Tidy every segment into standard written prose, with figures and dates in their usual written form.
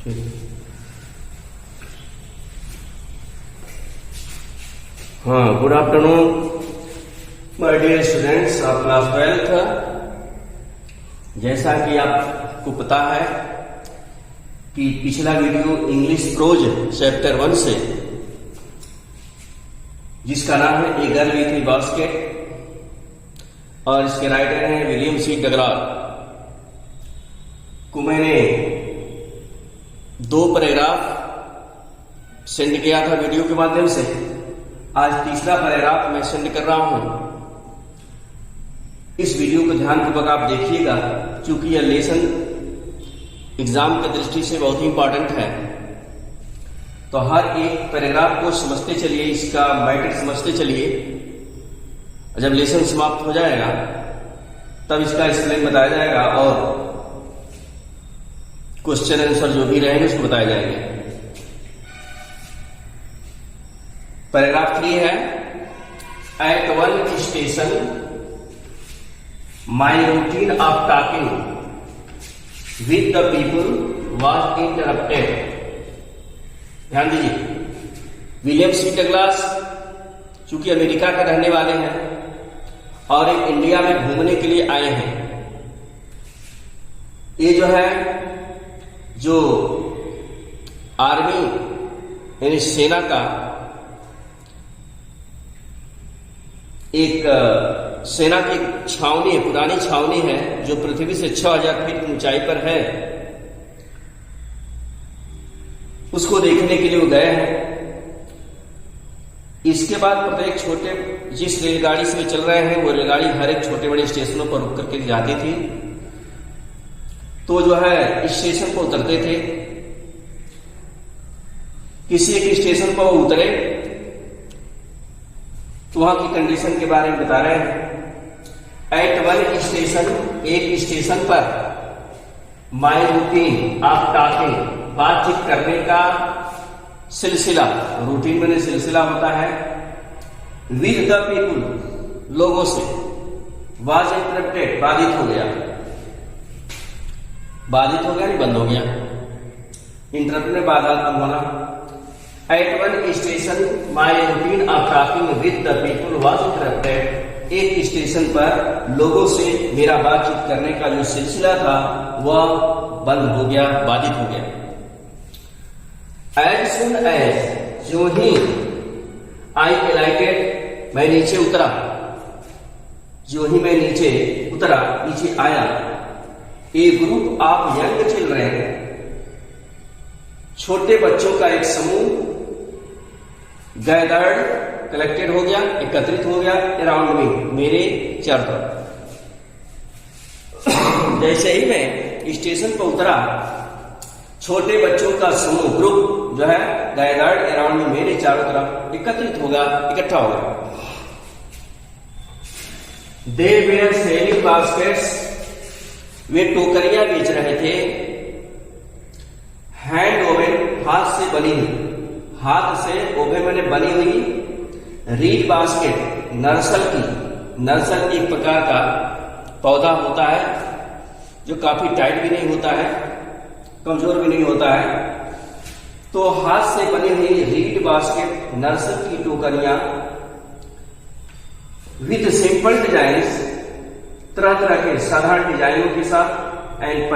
हाँ, good afternoon my dear students of class 12th। जैसा कि आपको पता है कि पिछला वीडियो इंग्लिश प्रोज चैप्टर 1 से, जिसका नाम है a girl with A basket, और इसके राइटर हैं विलियम सी डगलास, को मैंने 2 पैराग्राफ सेंड किया था वीडियो के माध्यम से। आज तीसरा पैराग्राफ मैं सेंड कर रहा हूं। इस वीडियो को ध्यानपूर्वक आप देखिएगा, क्योंकि यह लेसन एग्जाम की दृष्टि से बहुत ही इंपॉर्टेंट है। तो हर एक पैराग्राफ को समझते चलिए, इसका मैटर समझते चलिए। जब लेसन समाप्त हो जाएगा तब इसका एक्सप्लेन बताया जाएगा और क्वेश्चन आंसर जो भी रहेंगे उसको बताए जाएंगे। पैराग्राफ 3 है, at 1 station my routine of talking with the people was interrupted. ध्यान दीजिए, विलियम सी डगलास चूंकि अमेरिका के रहने वाले हैं और एक इंडिया में घूमने के लिए आए हैं। ये जो है, जो आर्मी यानी सेना का एक सेना की छावनी है, पुरानी छावनी है, जो पृथ्वी से 6000 फीट की ऊंचाई पर है। उसको देखने के लिए वो गए हैं। इसके बाद प्रत्येक छोटे, जिस रेलगाड़ी से चल रहे हैं वो रेलगाड़ी हर एक छोटे बड़े स्टेशनों पर रुक करके जाती थी। तो जो है इस स्टेशन पर उतरते थे। किसी एक स्टेशन पर वो उतरे तो वहां की कंडीशन के बारे में बता रहे हैं। एट 1 स्टेशन, एक स्टेशन पर, माई रूटीन ऑफ टॉकिंग, बातचीत करने का सिलसिला, रूटीन मैंने सिलसिला होता है, विद द पीपुल, लोगों से, वाज इंटरप्टेड, बाधित हो गया। बाधित हो गया नहीं, बंद हो गया। इंटरप्ट में बाधा कम होना। At 1 station my routine of talking with the people was interrupted. एक स्टेशन पर लोगों से मेरा बातचीत करने का जो सिलसिला था वह बंद हो गया, बाधित हो गया। एज सुन एज, जो ही आई एलाइटेड, मैं नीचे उतरा, जो ही मैं नीचे उतरा, नीचे आया, ए ग्रुप ऑफ यंग चिल्ड्रन, छोटे बच्चों का एक समूह, गैदर्ड, कलेक्टेड हो गया, एकत्रित हो गया, अराउंड में, मेरे चारों तरफ। जैसे ही मैं स्टेशन पर उतरा, छोटे बच्चों का समूह, ग्रुप जो है, गैदर्ड अराउंड में, मेरे चारों तरफ एकत्रित होगा, इकट्ठा होगा। दे वेयर सेलिंग बास्केट्स, वे टोकरियां बेच रहे थे। हैंड ओवन, हाथ से बनी हुई, हाथ से ओवन मैंने बनी हुई, रीड बास्केट, नर्सल की, नर्सल एक प्रकार का पौधा होता है जो काफी टाइट भी नहीं होता है, कमजोर भी नहीं होता है। तो हाथ से बनी हुई रीड बास्केट, नर्सल की टोकरियां, विद सिंपल डिजाइन्स, तरह तरह के साधारण डिजाइनों के साथ, एंड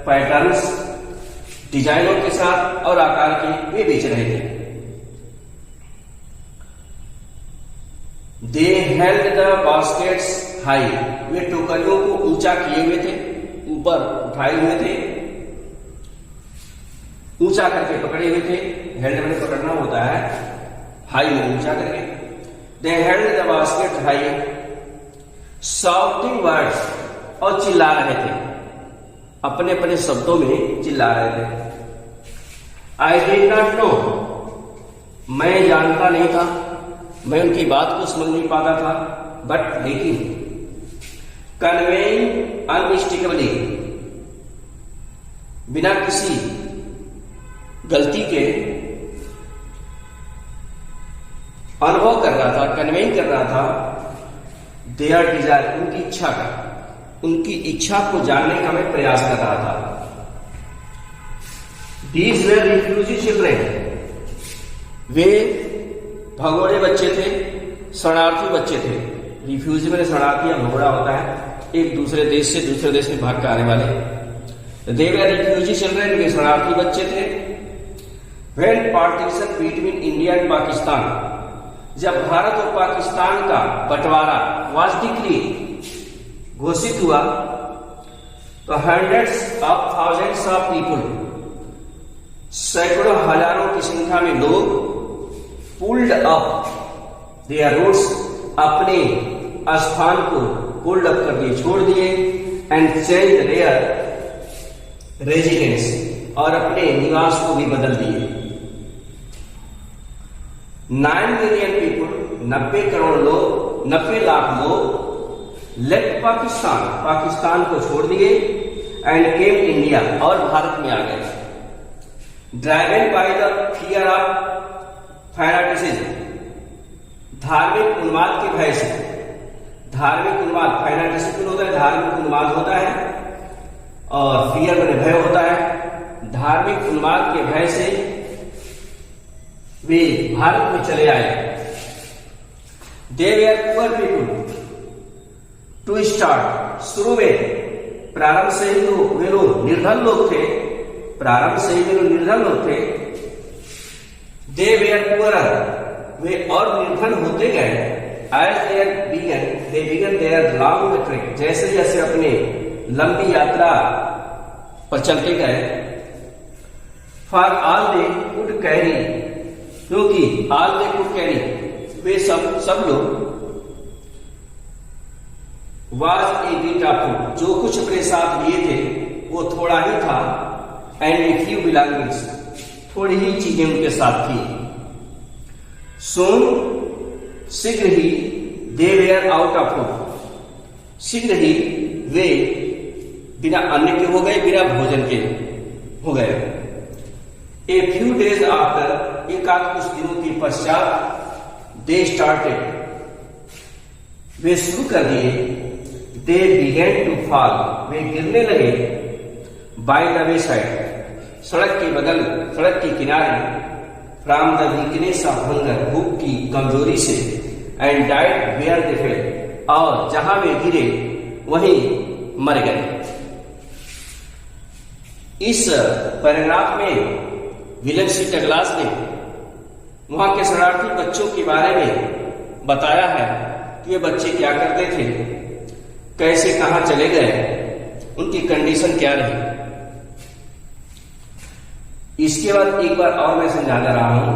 पैटर्न्स, डिजाइनों के साथ और आकार के, वे बेच रहे थे। They held the baskets high, वे टोकरियों को ऊंचा किए हुए थे, ऊपर उठाए हुए थे, ऊंचा करके पकड़े हुए थे। हेल्ड में पकड़ना होता है, हाई में ऊंचा करके। दे held the basket high, shouting words, और चिल्ला रहे थे, अपने अपने शब्दों में चिल्ला रहे थे। आई डिड नॉट नो, मैं जानता नहीं था, मैं उनकी बात को समझ नहीं पाता था, बट लेकिन कन्वेइंग अनमिस्टेकेबली, बिना किसी गलती के अनुभव कर रहा था, कन्वेइंग कर रहा था, देयर डिजायर, उनकी इच्छा का, उनकी इच्छा को जानने का मैं प्रयास कर रहा था। These were refugee children. वे भगोड़े बच्चे थे, शरणार्थी बच्चे थे। रिफ्यूजी में शरणार्थी या भगोड़ा होता है, एक दूसरे देश से दूसरे देश में भाग कर आने वाले। They were refugee children. वे शरणार्थी बच्चे थे। When partition between India and Pakistan, जब भारत और पाकिस्तान का बंटवारा was decreed, घोषित हुआ, तो hundreds of thousands of people, सैकड़ों हजारों की संख्या में लोग pulled up their roots, अपने स्थान को pulled up कर दिए, छोड़ दिए, and changed their residence, और अपने निवास को भी बदल दिए। 9 million people, 90 करोड़ लोग, 90 लाख लोग लेफ्ट पाकिस्तान, पाकिस्तान को छोड़ दिए, एंड केम इंडिया, और भारत में आ गए। Driven by the fear of fanaticism, धार्मिक उन्माद के भय से। धार्मिक उन्माद, फैनाटिसिज्म होता है, धार्मिक उन्माद होता है, और फियर में भय होता है। धार्मिक उन्माद के भय से वे भारत में चले आए। दे वर पुअर पीपुल टू स्टार्ट, शुरू में प्रारंभ से ही वे लोग निर्धन लोग थे, प्रारंभ से ही वे लोग निर्धन लोग थे। दे वर पुअर, वे और निर्धन होते गए। As they began their long trip, जैसे जैसे अपने लंबी यात्रा पर चलते गए। For all they could carry, क्योंकि ऑल दे कुड कैरी, वे सब लोग was a bit of food, जो कुछ अपने साथ लिए थे वो थोड़ा ही था। एंड ए फ्यू बिलोंगिंग्स, थोड़ी ही चीजें उनके साथ थी। सोन, शीघ्र ही, दे वेयर आउट ऑफ फूड, शीघ्र ही वे बिना अन्न के हो गए, बिना भोजन के हो गए। ए फ्यू डेज आफ्टर, एक आध कुछ दिनों के पश्चात, दे स्टार्टेड, वे शुरू कर दिए। दे बिगेन टू फॉल, वे गिरने लगे। बाय द वे साइड, सड़क के बगल, सड़क के किनारे। From the weakness of hunger, भूख की कमजोरी से। And died where they fell, और जहां वे गिरे वहीं मर गए। इस पैराग्राफ में विलियम सी डगलास ने वहां के शरणार्थी बच्चों के बारे में बताया है कि वे बच्चे क्या करते थे, कैसे कहां चले गए, उनकी कंडीशन क्या रही। इसके बाद एक बार और मैं समझा रहा हूं।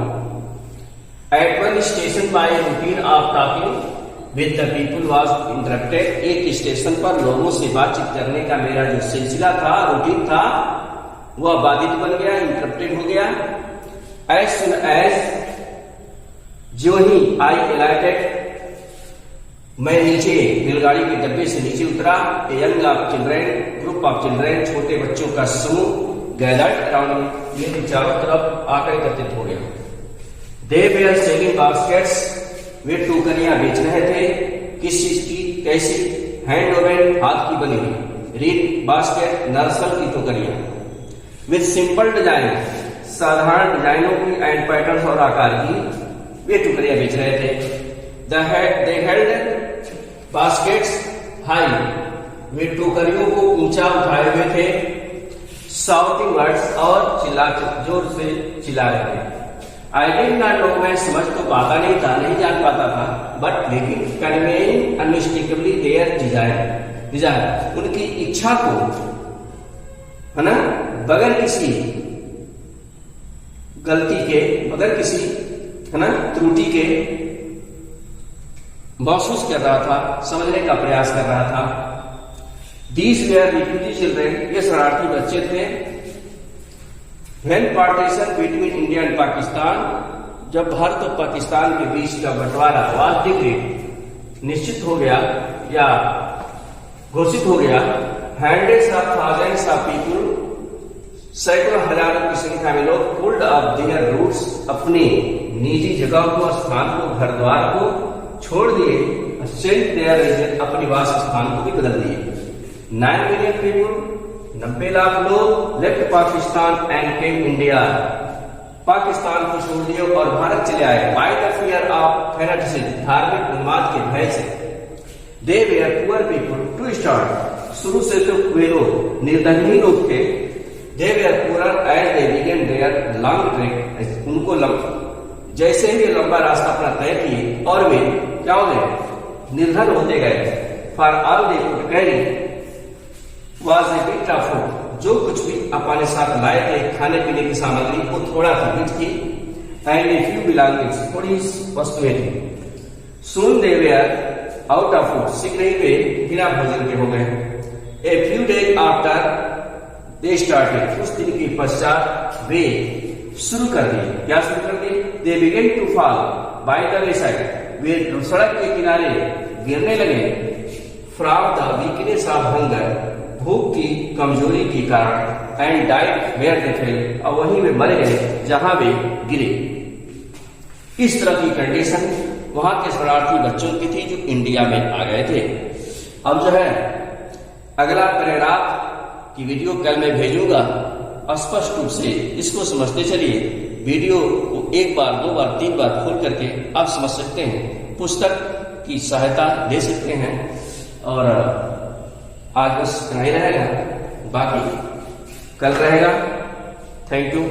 At one station by routine of talking with the people was interrupted, एक स्टेशन पर लोगों से बातचीत करने का मेरा जो सिलसिला था, रूटीन था, वह बाधित बन गया, इंटरप्टेड हो गया। एज सुन एज, जो ही आई एलाइटेड, मैं नीचे रेलगाड़ी के डब्बे से नीचे उतरा। A young of children, group of children, छोटे बच्चों का समूह, गैदर्ड अराउंड, मेरे चारों तरफ आकर एकत्रित हो गया। दे वेयर सेलिंग बास्केट्स, वे टोकरियां बेच रहे थे। किस चीज की, कैसी, हैंड ओवन, हाथ की बनी हुई। रीड बास्केट, नर्सल की टोकरियां। विद सिंपल डिजाइन, साधारण डिजाइनों की, एंड पैटर्न और आकार की वे टुकड़ियां बेच रहे थे। दे हेल्ड बास्केट्स हाई, वे टोकरियों को ऊंचा उठाए हुए थे। साउटिंग वर्ड्स, और जोर से चिल्ला रहे थे। आई डिड नॉट नो, मैं समझ तो पाता नहीं था, नहीं जान पाता था, बट लेकिन कन्वेइंग अनमिस्टेकेबली देयर डिजायर, उनकी इच्छा को, है ना, बगैर किसी गलती के, बगैर किसी, है ना, त्रुटि के महसूस कर रहा था, समझने का प्रयास कर रहा था। These were refugee children, ये शरणार्थी बच्चे थे। When partition between India and Pakistan, जब भारत और पाकिस्तान के बीच का बंटवारा was decreed, निश्चित हो गया या घोषित हो गया। Hundreds of thousands of people, सैकड़ों हजारों की संख्या में लोग pulled up their roots, अपनी निजी जगह को, स्थान को, घर द्वार को छोड़ दिए। Changed their region, अपनी वास स्थान को भी बदल दिए। 9 million people, 90 लाख लोग left Pakistan and came India, Pakistan को छोड़ दिए और भारत चले आए। By the fear of fanaticism, धार्मिक उन्माद के भय से। They were poor people to start, शुरू से तो वे लोग निर्धनी लोग थे। They were poor as they began their long trek, उनको जैसे ही वे लंबा रास्ता अपना तय किए और वे क्या हो गए, निर्धन होते गए। For all they could carry was a bit of food, जो कुछ भी अपने साथ लाए थे खाने पीने की सामग्री वो थोड़ा सा बिट थी। एंड ए फ्यू बिलोंगिंग्स, थोड़ी वस्तुएं थी। सून दे वेयर आउट ऑफ फूड, शीघ्र ही वे बिना भोजन के हो गए। A few days after they started, कुछ दिन के पश्चात वे शुरू कर दिए। क्या शुरू कर दिए? They began to fall by the wayside, वे सड़क के किनारे गिरने लगे। From the weakness of hunger, भूख की कमजोरी के कारण। And died where they fell, और वहीं वे मर गए जहां वे गिरे। इस तरह की कंडीशन वहां के शरणार्थी बच्चों की थी जो इंडिया में आ गए थे। अब जो है अगला पैराग्राफ की वीडियो कल मैं भेजूंगा। स्पष्ट रूप से इसको समझते चलिए। वीडियो को एक बार, दो बार, तीन बार खोल करके आप समझ सकते हैं। पुस्तक की सहायता ले सकते हैं। और आज बस इतना ही रहेगा, बाकी कल रहेगा। Thank you.